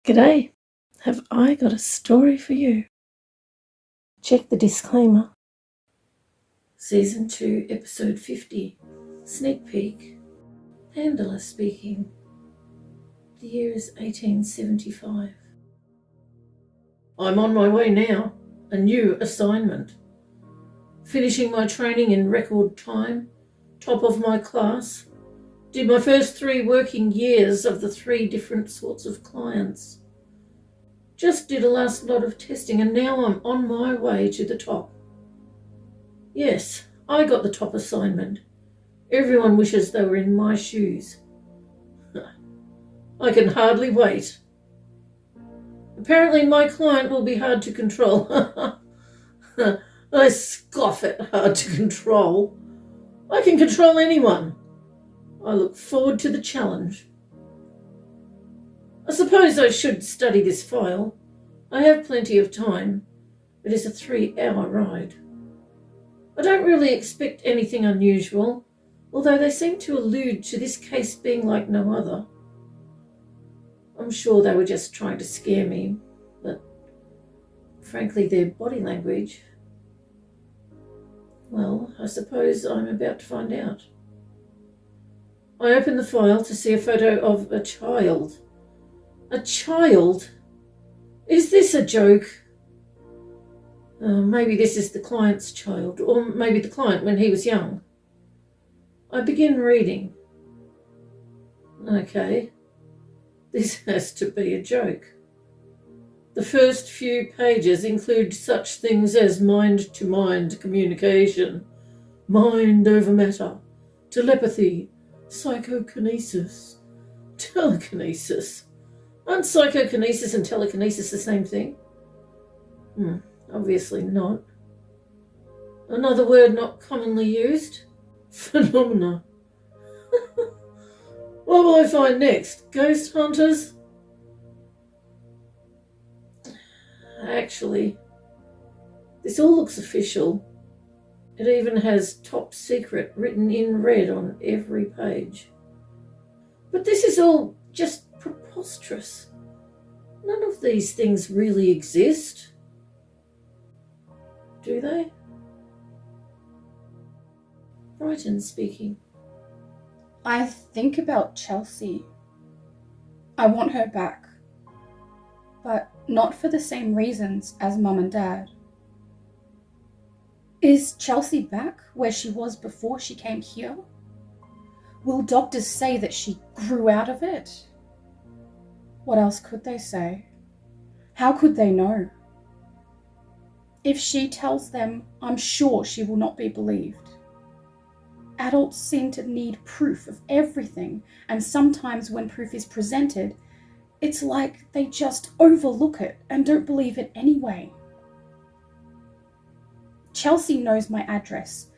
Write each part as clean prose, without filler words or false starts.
G'day, have I got a story for you? Check the disclaimer. Season 2, Episode 50. Sneak peek. Handler speaking. The year is 1875. I'm on my way now. A new assignment. Finishing my training in record time. Top of my class. Did my first 3 working years of the 3 different sorts of clients. Just did a last lot of testing and now I'm on my way to the top. Yes, I got the top assignment. Everyone wishes they were in my shoes. I can hardly wait. Apparently my client will be hard to control. I scoff at hard to control. I can control anyone. I look forward to the challenge. I suppose I should study this file. I have plenty of time. It is a 3-hour ride. I don't really expect anything unusual, although they seem to allude to this case being like no other. I'm sure they were just trying to scare me, but frankly their body language, well, I suppose I'm about to find out. I open the file to see a photo of a child. A child? Is this a joke? Maybe this is the client's child, or maybe the client when he was young. I begin reading. Okay, this has to be a joke. The first few pages include such things as mind-to-mind communication, mind over matter, telepathy, psychokinesis, telekinesis. Aren't psychokinesis and telekinesis the same thing? Obviously not. Another word not commonly used? Phenomena. What will I find next? Ghost hunters? Actually, this all looks official. It even has top secret written in red on every page. But this is all just preposterous. None of these things really exist. Do they? Brighton speaking. I think about Chelsea. I want her back. But not for the same reasons as Mum and Dad. Is Chelsea back where she was before she came here? Will doctors say that she grew out of it? What else could they say? How could they know? If she tells them, I'm sure she will not be believed. Adults seem to need proof of everything, and sometimes when proof is presented, it's like they just overlook it and don't believe it anyway. Chelsea knows my address.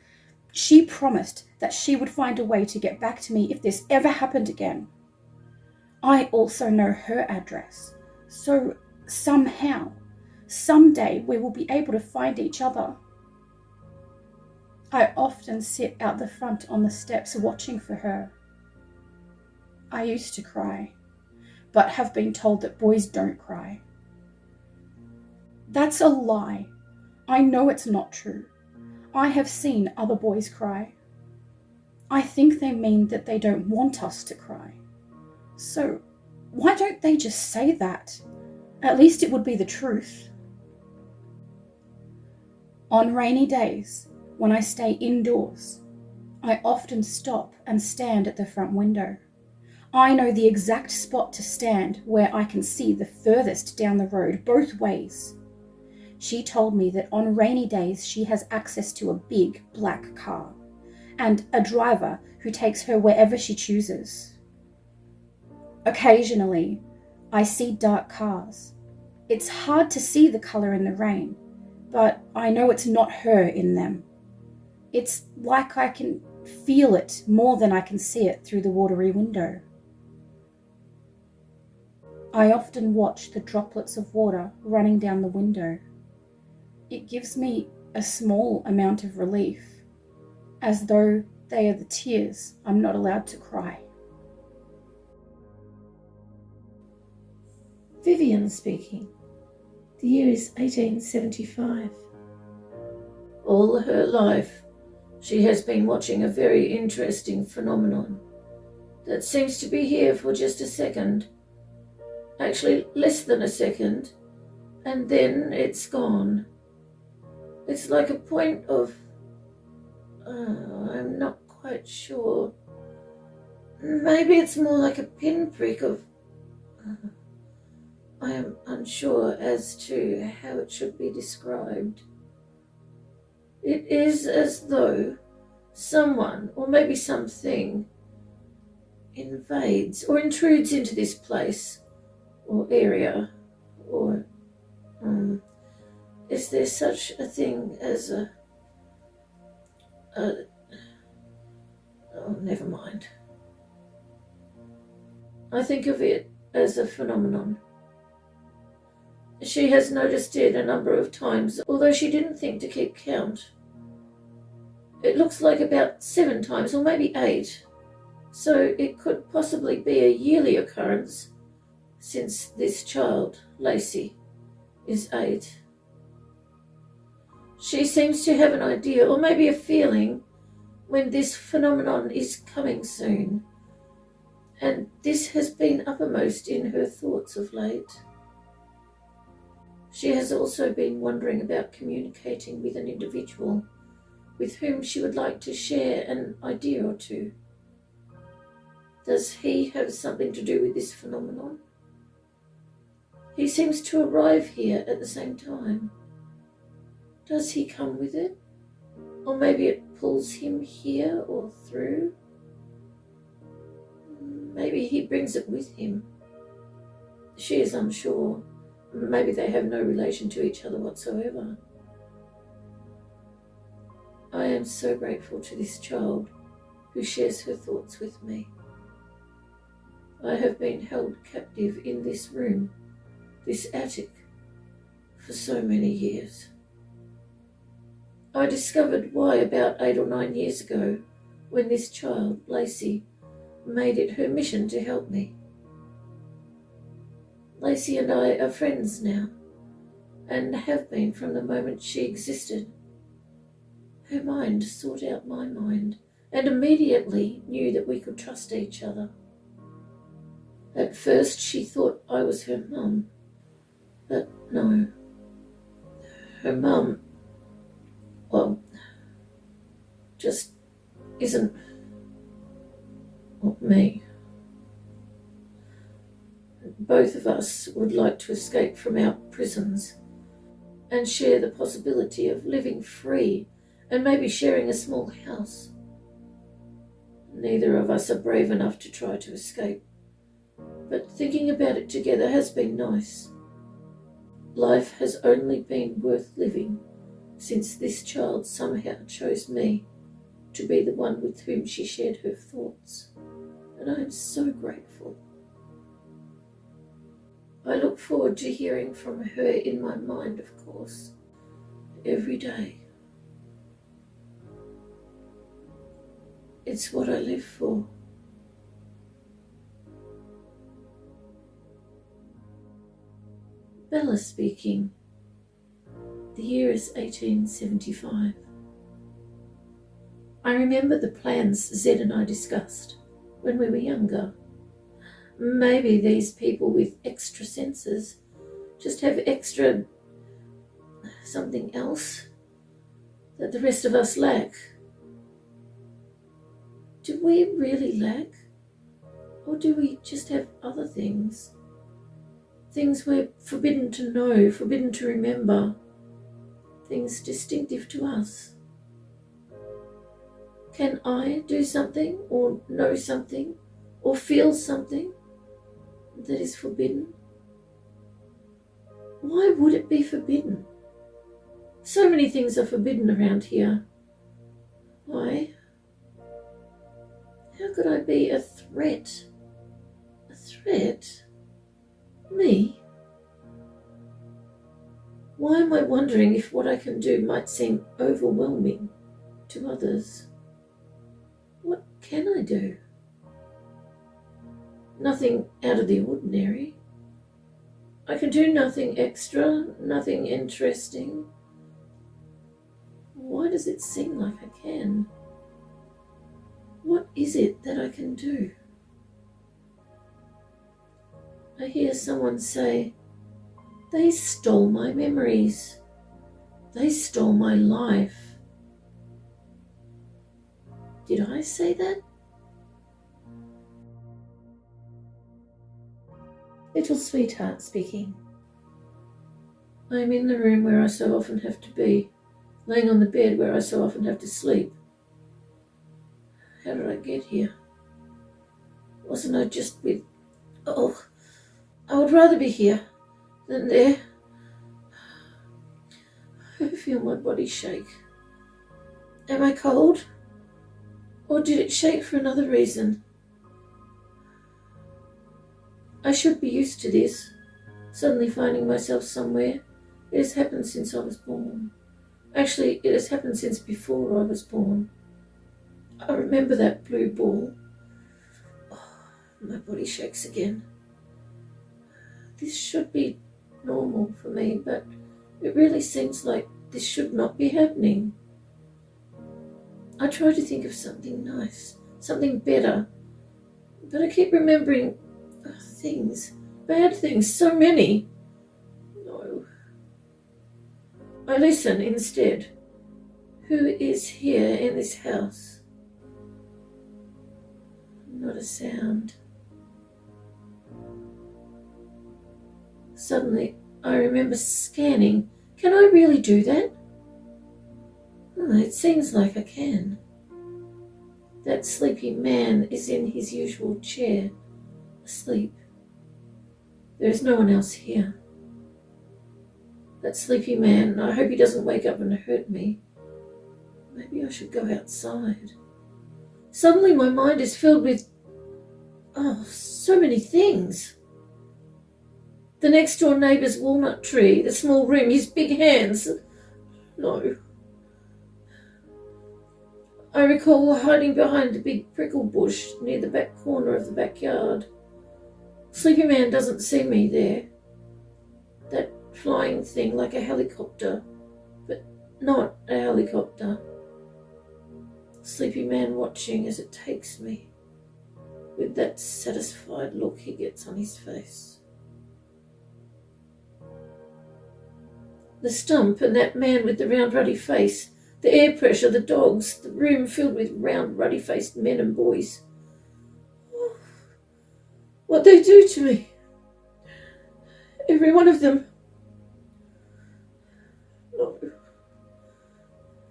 She promised that she would find a way to get back to me if this ever happened again. I also know her address, so somehow, someday we will be able to find each other. I often sit out the front on the steps watching for her. I used to cry, but have been told that boys don't cry. That's a lie. I know it's not true. I have seen other boys cry. I think they mean that they don't want us to cry. So why don't they just say that? At least it would be the truth. On rainy days, when I stay indoors, I often stop and stand at the front window. I know the exact spot to stand where I can see the furthest down the road both ways. She told me that on rainy days she has access to a big black car and a driver who takes her wherever she chooses. Occasionally, I see dark cars. It's hard to see the color in the rain, but I know it's not her in them. It's like I can feel it more than I can see it through the watery window. I often watch the droplets of water running down the window. It gives me a small amount of relief, as though they are the tears I'm not allowed to cry. Vivian speaking. The year is 1875. All her life, she has been watching a very interesting phenomenon that seems to be here for just a second. Actually, less than a second, and then it's gone. It's like a point of... I'm not quite sure. Maybe it's more like a pinprick of... I am unsure as to how it should be described. It is as though someone, or maybe something, invades or intrudes into this place or area, or is there such a thing as oh, never mind. I think of it as a phenomenon. She has noticed it a number of times, although she didn't think to keep count. It looks like about 7 times, or maybe 8. So it could possibly be a yearly occurrence, since this child, Lacey, is 8. She seems to have an idea, or maybe a feeling, when this phenomenon is coming soon, and this has been uppermost in her thoughts of late. She has also been wondering about communicating with an individual with whom she would like to share an idea or two. Does he have something to do with this phenomenon? He seems to arrive here at the same time. Does he come with it? Or maybe it pulls him here or through? Maybe he brings it with him. She is unsure. Maybe they have no relation to each other whatsoever. I am so grateful to this child who shares her thoughts with me. I have been held captive in this room, this attic, for so many years. I discovered why about 8 or 9 years ago, when this child, Lacey, made it her mission to help me. Lacey and I are friends now, and have been from the moment she existed. Her mind sought out my mind, and immediately knew that we could trust each other. At first she thought I was her mum, but no. Her mum, well, just isn't me. Both of us would like to escape from our prisons and share the possibility of living free and maybe sharing a small house. Neither of us are brave enough to try to escape, but thinking about it together has been nice. Life has only been worth living since this child somehow chose me to be the one with whom she shared her thoughts, and I am so grateful. I look forward to hearing from her in my mind, of course, every day. It's what I live for. Bella speaking. The year is 1875. I remember the plans Zed and I discussed when we were younger. Maybe these people with extra senses just have extra something else that the rest of us lack. Do we really lack? Or do we just have other things? Things we're forbidden to know, forbidden to remember. Things distinctive to us. Can I do something, or know something, or feel something that is forbidden? Why would it be forbidden? So many things are forbidden around here. Why? How could I be a threat? A threat? Me? Why am I wondering if what I can do might seem overwhelming to others? What can I do? Nothing out of the ordinary. I can do nothing extra, nothing interesting. Why does it seem like I can? What is it that I can do? I hear someone say, they stole my memories. They stole my life. Did I say that? Little sweetheart speaking. I am in the room where I so often have to be, laying on the bed where I so often have to sleep. How did I get here? Wasn't I just with... Oh, I would rather be here than there. I feel my body shake. Am I cold? Or did it shake for another reason? I should be used to this, suddenly finding myself somewhere. It has happened since I was born. Actually, it has happened since before I was born. I remember that blue ball. Oh, my body shakes again. This should be normal for me, but it really seems like this should not be happening. I try to think of something nice, something better, but I keep remembering things, bad things, so many. No. I listen instead. Who is here in this house? Not a sound. Suddenly, I remember scanning. Can I really do that? It seems like I can. That sleepy man is in his usual chair, asleep. There is no one else here. That sleepy man, I hope he doesn't wake up and hurt me. Maybe I should go outside. Suddenly my mind is filled with, so many things. The next door neighbour's walnut tree, the small room, his big hands. No. I recall hiding behind a big prickle bush near the back corner of the backyard. Sleepy man doesn't see me there. That flying thing like a helicopter, but not a helicopter. Sleepy man watching as it takes me, with that satisfied look he gets on his face. The stump and that man with the round ruddy face, the air pressure, the dogs, the room filled with round ruddy-faced men and boys. Oh, what they do to me. Every one of them. No.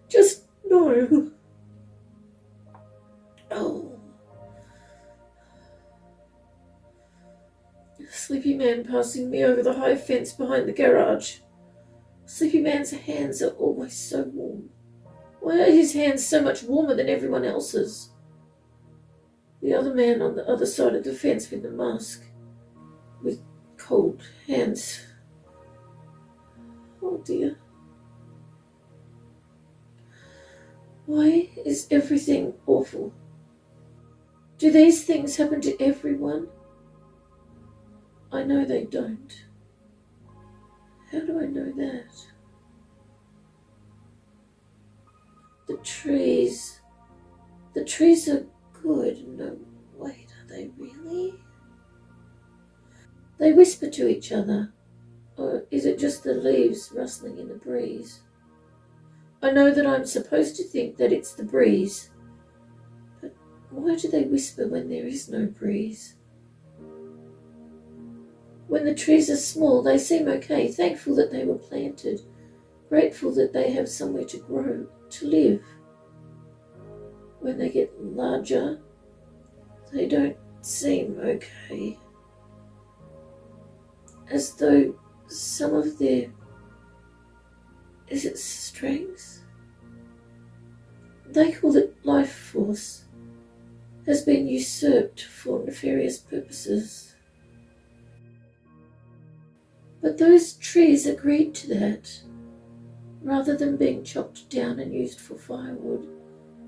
Just no. Oh. Sleepy man passing me over the high fence behind the garage. Sleepy man's hands are always so warm. Why are his hands so much warmer than everyone else's? The other man on the other side of the fence with the mask, with cold hands. Oh dear. Why is everything awful? Do these things happen to everyone? I know they don't. How do I know that? The trees are good. No, wait, are they really? They whisper to each other. Or is it just the leaves rustling in the breeze? I know that I'm supposed to think that it's the breeze. But why do they whisper when there is no breeze? When the trees are small, they seem okay, thankful that they were planted, grateful that they have somewhere to grow, to live. When they get larger, they don't seem okay. As though some of their, is it strength? They call it life force, has been usurped for nefarious purposes. But those trees agreed to that, rather than being chopped down and used for firewood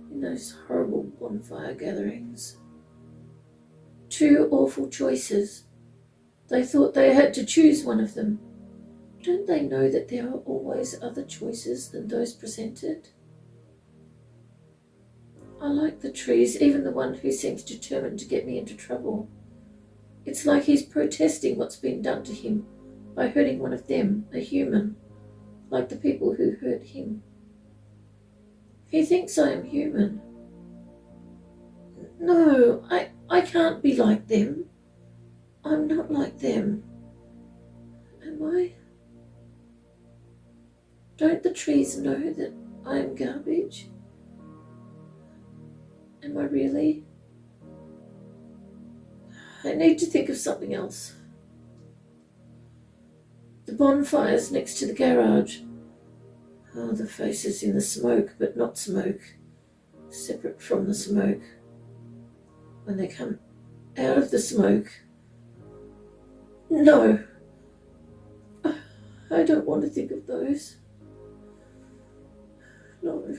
in those horrible bonfire gatherings. Two awful choices. They thought they had to choose one of them. Don't they know that there are always other choices than those presented? I like the trees, even the one who seems determined to get me into trouble. It's like he's protesting what's been done to him by hurting one of them, a human, like the people who hurt him. He thinks I am human. No, I can't be like them. I'm not like them. Am I? Don't the trees know that I am garbage? Am I really? I need to think of something else. The bonfires next to the garage. Oh, the faces in the smoke, but not smoke. Separate from the smoke. When they come out of the smoke. No. I don't want to think of those. No.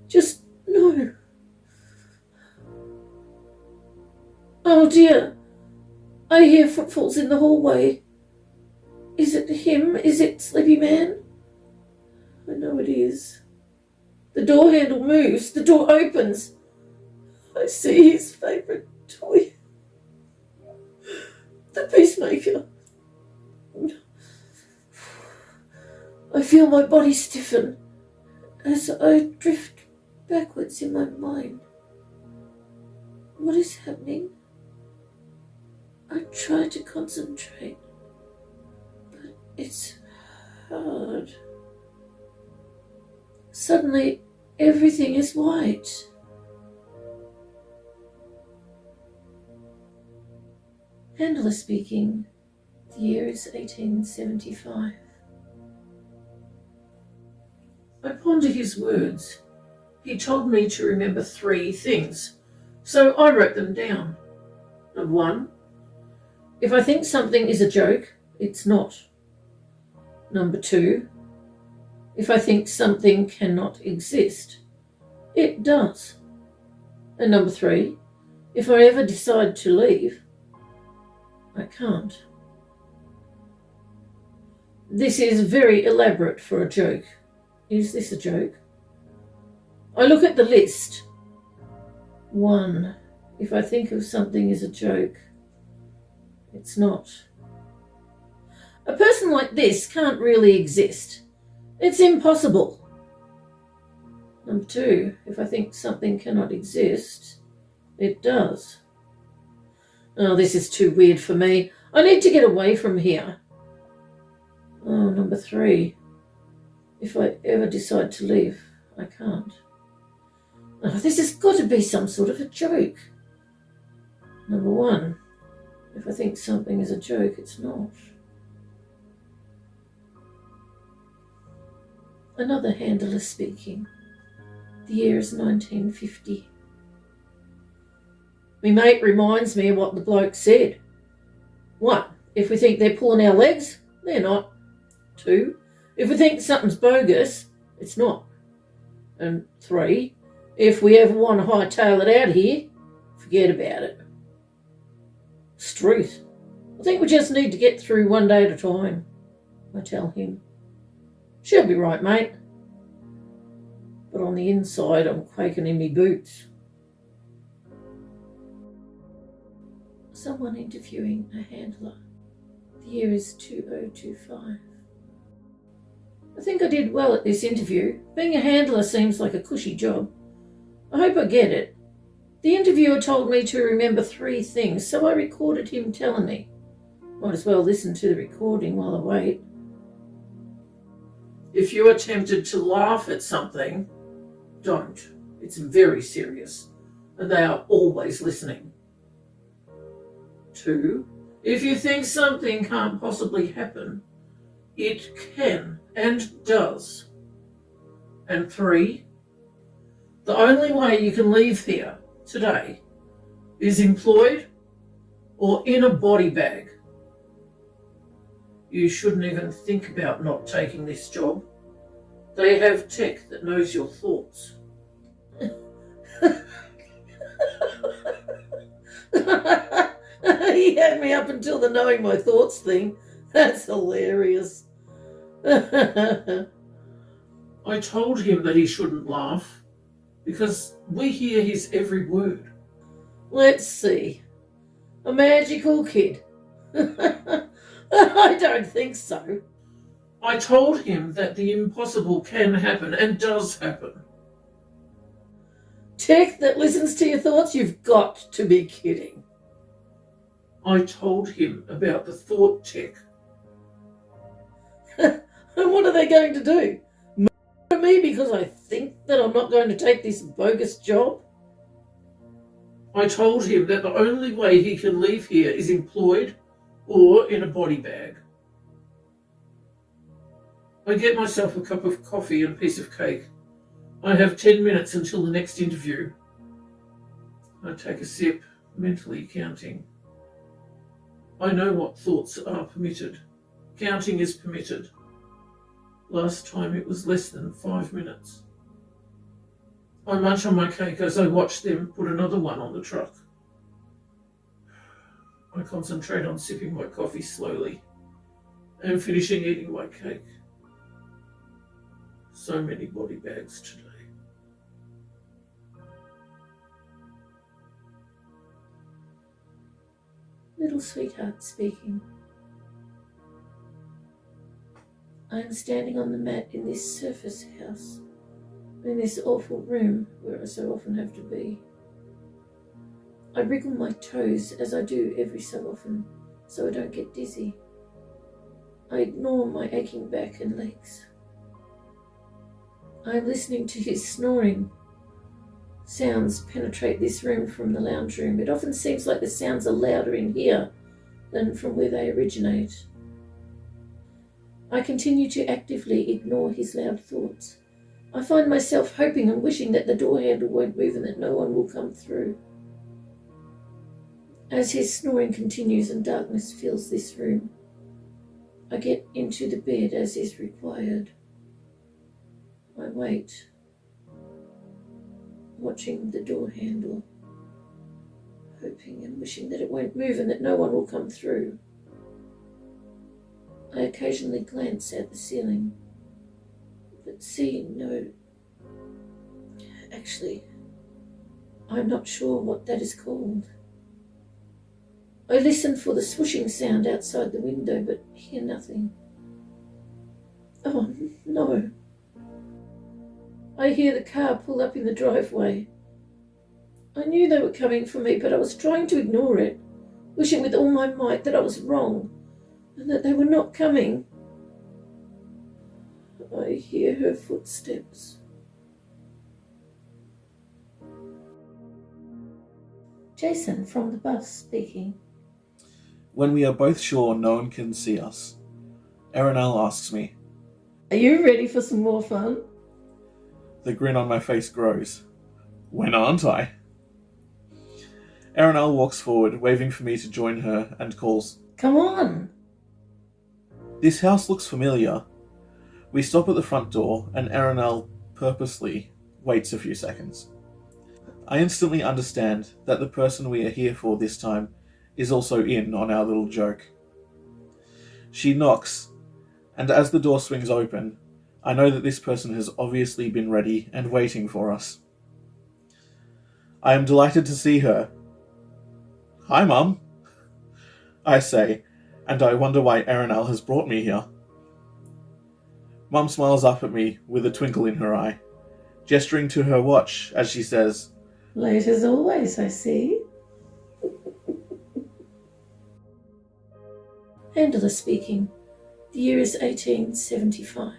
Just no. Oh dear. I hear footfalls in the hallway. Is it him? Is it Sleepy Man? I know it is. The door handle moves. The door opens. I see his favourite toy. The peacemaker. I feel my body stiffen as I drift backwards in my mind. What is happening? I try to concentrate, but it's hard. Suddenly, everything is white. Handler speaking. The year is 1875. I ponder his words. He told me to remember 3 things, so I wrote them down. Number 1, if I think something is a joke, it's not. Number 2, if I think something cannot exist, it does. And number 3, if I ever decide to leave, I can't. This is very elaborate for a joke. Is this a joke? I look at the list. 1, if I think of something as a joke, it's not. A person like this can't really exist. It's impossible. Number 2, if I think something cannot exist, it does. Oh, this is too weird for me. I need to get away from here. Oh, number 3, if I ever decide to leave, I can't. Oh, this has got to be some sort of a joke. Number 1, if I think something is a joke, it's not. Another handler speaking. The year is 1950. My mate reminds me of what the bloke said. 1, if we think they're pulling our legs, they're not. 2, if we think something's bogus, it's not. And 3, if we ever want to hightail it out of here, forget about it. It's truth. I think we just need to get through one day at a time, I tell him. She'll be right, mate. But on the inside, I'm quaking in me boots. Someone interviewing a handler. The year is 2025. I think I did well at this interview. Being a handler seems like a cushy job. I hope I get it. The interviewer told me to remember 3 things, so I recorded him telling me. Might as well listen to the recording while I wait. If you are tempted to laugh at something, don't. It's very serious, and they are always listening. 2, if you think something can't possibly happen, it can and does. And 3, the only way you can leave here today is employed or in a body bag. You shouldn't even think about not taking this job. They have tech that knows your thoughts. He had me up until the knowing my thoughts thing. That's hilarious. I told him that he shouldn't laugh, because we hear his every word. Let's see. A magical kid. I don't think so. I told him that the impossible can happen and does happen. Tech that listens to your thoughts? You've got to be kidding. I told him about the thought tech. And what are they going to do? Murder me because I think that I'm not going to take this bogus job? I told him that the only way he can leave here is employed or in a body bag. I get myself a cup of coffee and a piece of cake. I have 10 minutes until the next interview. I take a sip, mentally counting. I know what thoughts are permitted. Counting is permitted. Last time it was less than 5 minutes. I munch on my cake as I watch them put another one on the truck. I concentrate on sipping my coffee slowly and finishing eating my cake. So many body bags today. Little sweetheart speaking. I am standing on the mat in this surface house, in this awful room where I so often have to be. I wriggle my toes as I do every so often, so I don't get dizzy. I ignore my aching back and legs. I am listening to his snoring. Sounds penetrate this room from the lounge room. It often seems like the sounds are louder in here than from where they originate. I continue to actively ignore his loud thoughts. I find myself hoping and wishing that the door handle won't move and that no one will come through. As his snoring continues and darkness fills this room, I get into the bed as is required. I wait, watching the door handle, hoping and wishing that it won't move and that no one will come through. I occasionally glance at the ceiling, but see no... Actually, I'm not sure what that is called. I listen for the swooshing sound outside the window, but hear nothing. Oh, no. I hear the car pull up in the driveway. I knew they were coming for me, but I was trying to ignore it, wishing with all my might that I was wrong and that they were not coming. I hear her footsteps. Jason from the bus speaking. When we are both sure no one can see us, Erinal asks me, Are you ready for some more fun? The grin on my face grows. When aren't I? Erinal walks forward, waving for me to join her, and calls, Come on! This house looks familiar. We stop at the front door, and Erinal purposely waits a few seconds. I instantly understand that the person we are here for this time is also in on our little joke. She knocks, and as the door swings open, I know that this person has obviously been ready and waiting for us. I am delighted to see her. Hi, Mum, I say, and I wonder why Erinal has brought me here. Mum smiles up at me with a twinkle in her eye, gesturing to her watch as she says, Late as always, I see. Handler speaking. The year is 1875.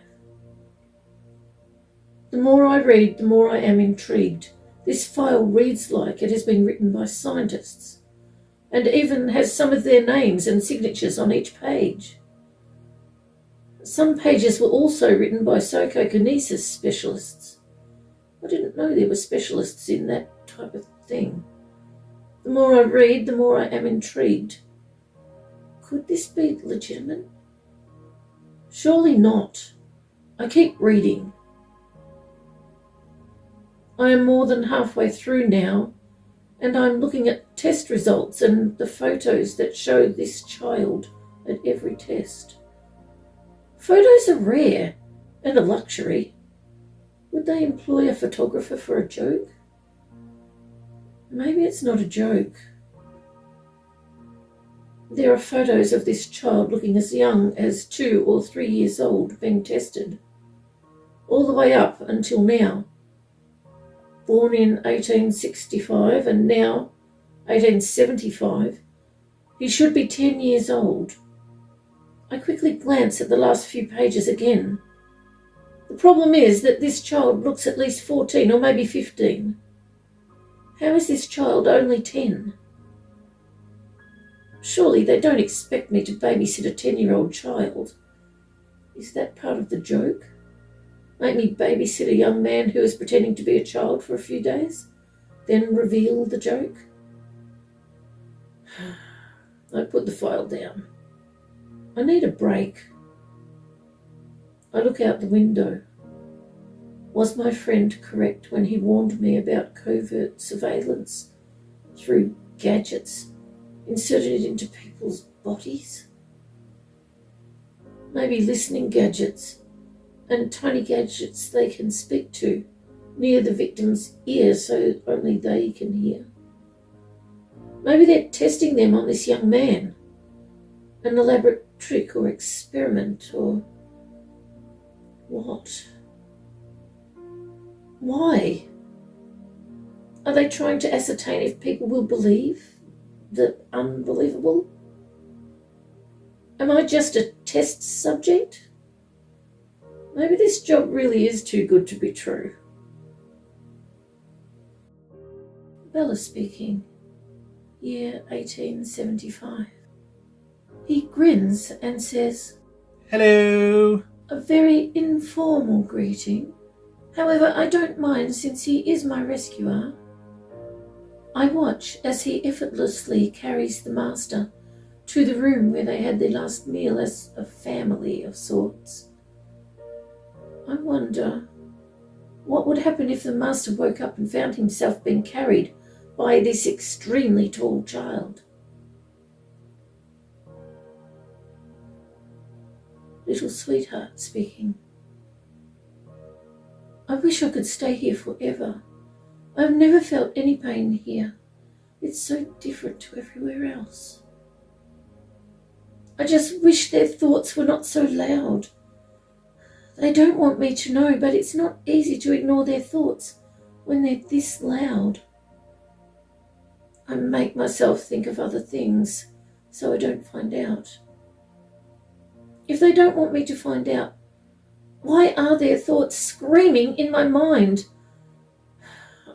The more I read, the more I am intrigued. This file reads like it has been written by scientists, and even has some of their names and signatures on each page. Some pages were also written by psychokinesis specialists. I didn't know there were specialists in that type of thing. The more I read, the more I am intrigued. Could this be legitimate? Surely not. I keep reading. I am more than halfway through now, And I'm looking at test results and the photos that show this child at every test. Photos are rare and a luxury. Would they employ a photographer for a joke? Maybe it's not a joke. There are photos of this child looking as young as 2 or 3 years old being tested, all the way up until now. Born in 1865 and now 1875, he should be 10 years old. I quickly glance at the last few pages again. The problem is that this child looks at least 14 or maybe 15. How is this child only 10? Surely they don't expect me to babysit a 10-year-old child. Is that part of the joke? Make me babysit a young man who is pretending to be a child for a few days, then reveal the joke? I put the file down. I need a break. I look out the window. Was my friend correct when he warned me about covert surveillance through gadgets inserted into people's bodies? Maybe listening gadgets and tiny gadgets they can speak to near the victim's ear so only they can hear. Maybe they're testing them on this young man. An elaborate trick or experiment or what? Why? Are they trying to ascertain if people will believe the unbelievable? Am I just a test subject? Maybe this job really is too good to be true. Bella speaking. Year 1875. He grins and says, Hello. a very informal greeting. However, I don't mind since he is my rescuer. I watch as he effortlessly carries the master to the room where they had their last meal as a family of sorts. I wonder what would happen if the master woke up and found himself being carried by this extremely tall child. Little sweetheart speaking. I wish I could stay here forever. I've never felt any pain here. It's so different to everywhere else. I just wish their thoughts were not so loud. They don't want me to know, but it's not easy to ignore their thoughts when they're this loud. I make myself think of other things so I don't find out. If they don't want me to find out, why are their thoughts screaming in my mind?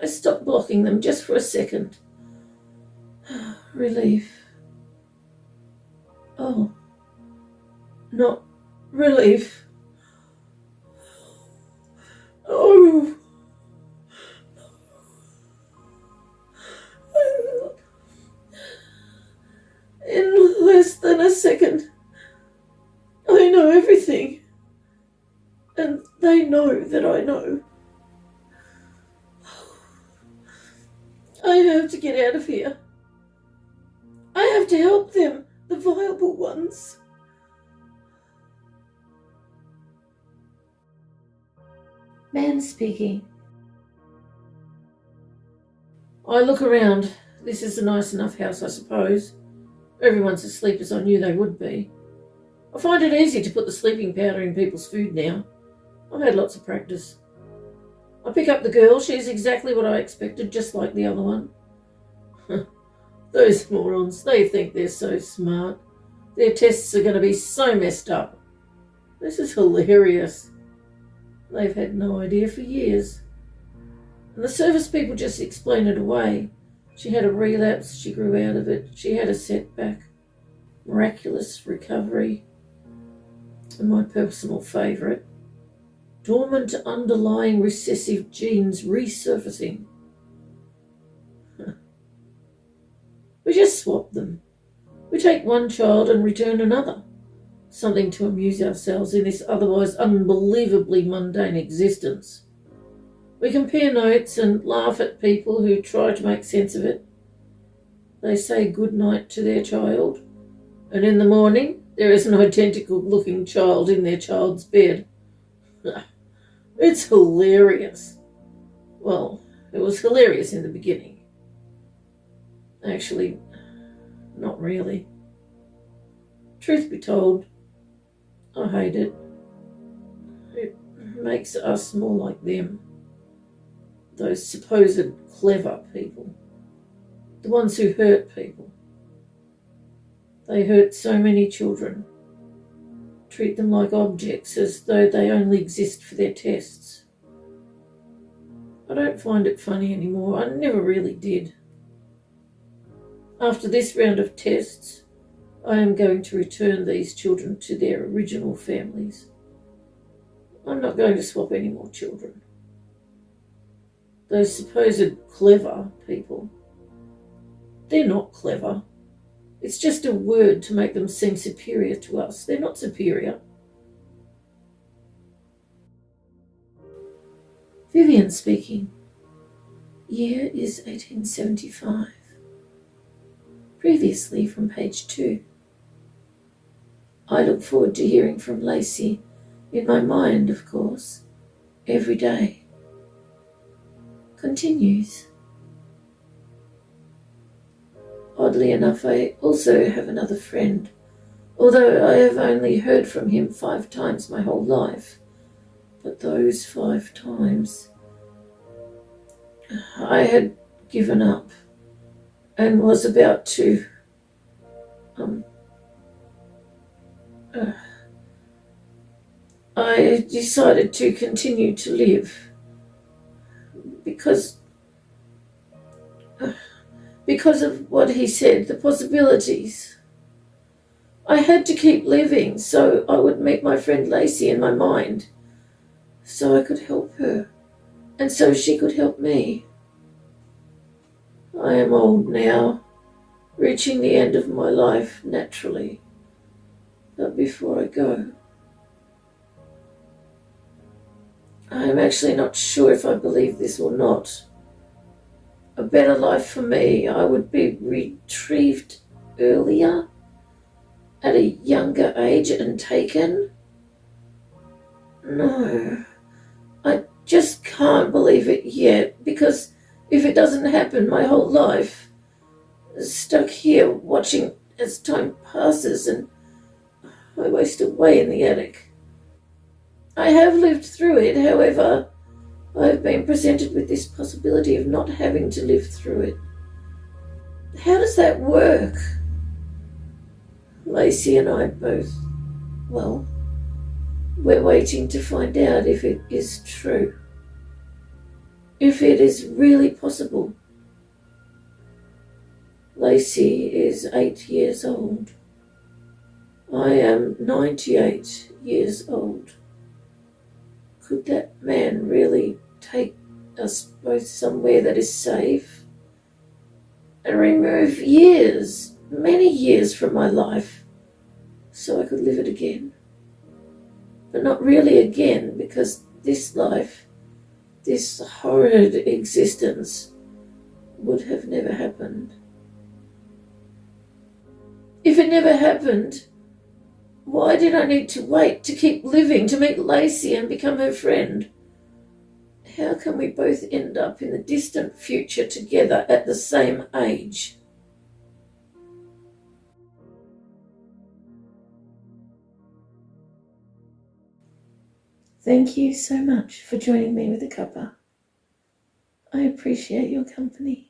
I stop blocking them just for a second. Relief. Oh, not relief. Oh. In less than a second, I know everything. And they know that I know. I have to get out of here. I have to help them, the viable ones. Man speaking. I look around. This is a nice enough house, I suppose. Everyone's asleep as I knew they would be. I find it easy to put the sleeping powder in people's food now. I've had lots of practice. I pick up the girl. She's exactly what I expected, just like the other one. Those morons, they think they're so smart. Their tests are going to be so messed up. This is hilarious. They've had no idea for years. And the service people just explain it away. She had a relapse, she grew out of it, she had a setback. Miraculous recovery. And my personal favourite, dormant underlying recessive genes resurfacing. We just swap them. We take one child and return another. Something to amuse ourselves in this otherwise unbelievably mundane existence. We compare notes and laugh at people who try to make sense of it. they say good night to their child, and in the morning there is an identical looking child in their child's bed. It's hilarious. Well, it was hilarious in the beginning. Actually, not really. Truth be told, I hate it. It makes us more like them. Those supposed clever people. The ones who hurt people. They hurt so many children. Treat them like objects as though they only exist for their tests. I don't find it funny anymore. I never really did. After this round of tests, I am going to return these children to their original families. I'm not going to swap any more children. Those supposed clever people, they're not clever. It's just a word to make them seem superior to us. They're not superior. Vivian speaking. Year is 1875. Previously from page 2. I look forward to hearing from Lacey, in my mind, of course, every day. Continues. Oddly enough, I also have another friend, although I have only heard from him 5 times my whole life. But those 5 times, I had given up and was about to I decided to continue to live because of what he said, the possibilities. I had to keep living so I would meet my friend Lacey in my mind, so I could help her, and so she could help me. I am old now, reaching the end of my life naturally. But before I go, I am actually not sure if I believe this or not. A better life for me, I would be retrieved earlier, at a younger age, and taken? No, I just can't believe it yet, because if it doesn't happen, my whole life is stuck here watching as time passes and I waste away in the attic. I have lived through it, however, I have been presented with this possibility of not having to live through it. How does that work? Lacey and I both, well, we're waiting to find out if it is true. If it is really possible. Lacey is 8 years old. I am 98 years old. Could that man really take us both somewhere that is safe and remove years, many years from my life so I could live it again? But not really again, because this life, this horrid existence, would have never happened. If it never happened, why did I need to wait to keep living to meet Lacey and become her friend? How can we both end up in the distant future together at the same age? Thank you so much for joining me with a cuppa. I appreciate your company.